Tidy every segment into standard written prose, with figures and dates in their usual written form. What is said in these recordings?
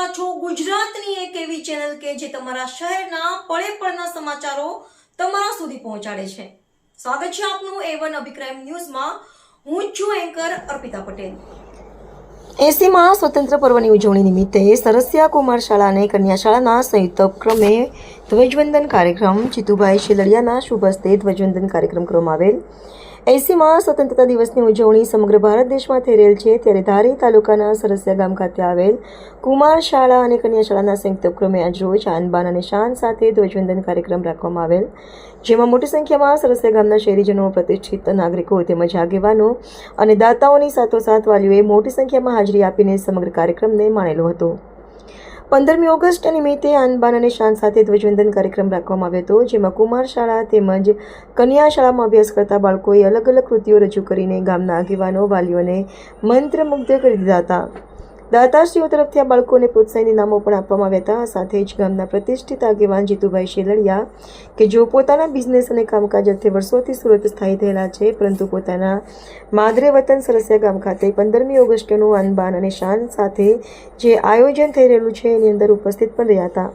રહ્યા છો ગુજરાતની એક એવી ચેનલ કે જે તમારા શહેરના પળે પળના સમાચારો તમારા સુધી પહોંચાડે છે। સ્વાગત છે આપનું A1 અભિક્રાઇમ ન્યૂઝમાં। હું છું એન્કર અર્પિતા પટેલ। 80માં સ્વતંત્ર પર્વની ઉજવણી નિમિત્તે સરસિયા કુમાર શાળા અને કન્યા શાળાના સંયુક્ત ઉપક્રમે ધ્વજવંદન કાર્યક્રમ જીતુભાઈ શેલડિયાના શુભ હસ્તે ધ્વજવંદન કાર્યક્રમ કરવામાં આવેલ। 80માં સ્વતંત્રતા દિવસની ઉજવણી સમગ્ર ભારત દેશમાં થઈ રહેલ છે, ત્યારે ધારી તાલુકાના સરસિયા ગામ ખાતે આવેલ કુમાર શાળા અને કન્યા શાળાના સંયુક્ત ઉપક્રમે આજરોજ આન બાન અને શાન સાથે ધ્વજવંદન કાર્યક્રમ રાખવામાં આવેલ, જેમાં મોટી સંખ્યામાં સરસિયા ગામના શહેરીજનો, પ્રતિષ્ઠિત નાગરિકો તેમજ આગેવાનો અને દાતાઓની સાથોસાથ વાલીઓએ મોટી સંખ્યામાં હાજરી આપીને સમગ્ર કાર્યક્રમને માણેલો હતો। 15મી ઓગસ્ટ નિમિત્તે આન બાન અને શાન સાથે ધ્વજવંદન કાર્યક્રમ રાખવામાં આવ્યો હતો, જેમાં કુમાર શાળા તેમજ કન્યા શાળામાં અભ્યાસ કરતા બાળકોએ અલગ અલગ કૃતિઓ રજૂ કરીને ગામના આગેવાનો વાલીઓને મંત્રમુગ્ધ કરી દીધા હતા। દાતાશ્રીઓ તરફથી આ બાળકોને પ્રોત્સાહન ઇનામો પણ આપવામાં આવ્યા હતા। સાથે જ ગામના પ્રતિષ્ઠિત આગેવાન જીતુભાઈ શેલડિયા કે જેઓ પોતાના બિઝનેસ અને કામકાજ અર્થે વર્ષોથી સુરત સ્થાયી થયેલા છે, પરંતુ પોતાના માદરે વતન સરસિયા ગામ ખાતે 15મી ઓગસ્ટનું આન બાન અને શાન સાથે જે આયોજન થઈ રહેલું છે એની અંદર ઉપસ્થિત પણ રહ્યા હતા।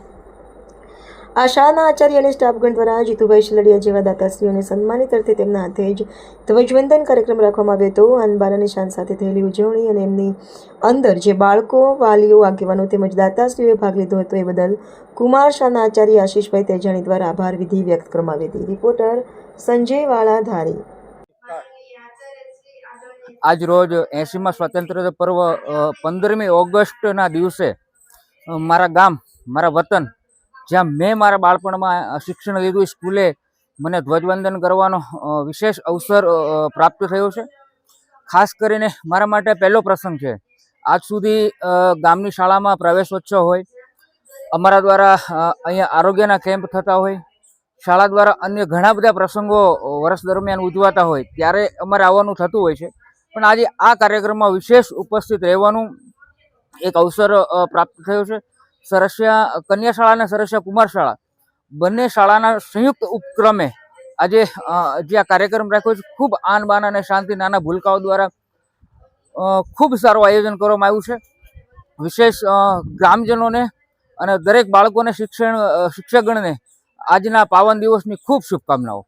આ શાળાના આચાર્ય અને સ્ટાફગણ દ્વારા જીતુભાઈ શેલડિયા જેવા દાતાશ્રીઓને સન્માનિત અર્થે તેમના હાથે જ ધ્વજવંદન કાર્યક્રમ રાખવામાં આવ્યો હતો। આન બાન અને શાન સાથે થયેલી ઉજવણી અને એમની અંદર જે બાળકો, વાલીઓ, આગેવાનો તેમજ દાતાશ્રીઓએ ભાગ લીધો હતો એ બદલ કુમાર શાળાના આચાર્ય આશીષભાઈ તેજાણી દ્વારા આભાર વિધિ વ્યક્ત કરવામાં આવી હતી। રિપોર્ટર સંજય વાળા, ધારી। આજ રોજ 80માં સ્વતંત્રતા પર્વ 15મી ઓગસ્ટના દિવસે મારા ગામ, મારા વતન, જ્યાં મેં મારા બાળપણમાં શિક્ષણ લીધું, સ્કૂલે મને ધ્વજવંદન કરવાનો વિશેષ અવસર પ્રાપ્ત થયો છે। ખાસ કરીને મારા માટે પહેલો પ્રસંગ છે। આજ સુધી ગામની શાળામાં પ્રવેશોત્સવ હોય, અમારા દ્વારા અહીંયા આરોગ્યના કેમ્પ થતા હોય, શાળા દ્વારા અન્ય ઘણા બધા પ્રસંગો વર્ષ દરમિયાન ઉજવાતા હોય, ત્યારે અમારે આવવાનું થતું હોય છે। પણ આજે આ કાર્યક્રમમાં વિશેષ ઉપસ્થિત રહેવાનું એક અવસર પ્રાપ્ત થયો છે। સરસિયા કન્યા શાળા અને સરસિયા કુમાર શાળા બંને શાળાના સંયુક્ત ઉપક્રમે આજે જે આ કાર્યક્રમ રાખ્યો છે, ખૂબ આન બાન અને શાંતિ નાના ભૂલકાઓ દ્વારા ખૂબ સારું આયોજન કરવામાં આવ્યું છે। વિશેષ ગ્રામજનોને અને દરેક બાળકોને, શિક્ષકગણને આજના પાવન દિવસની ખૂબ શુભકામનાઓ।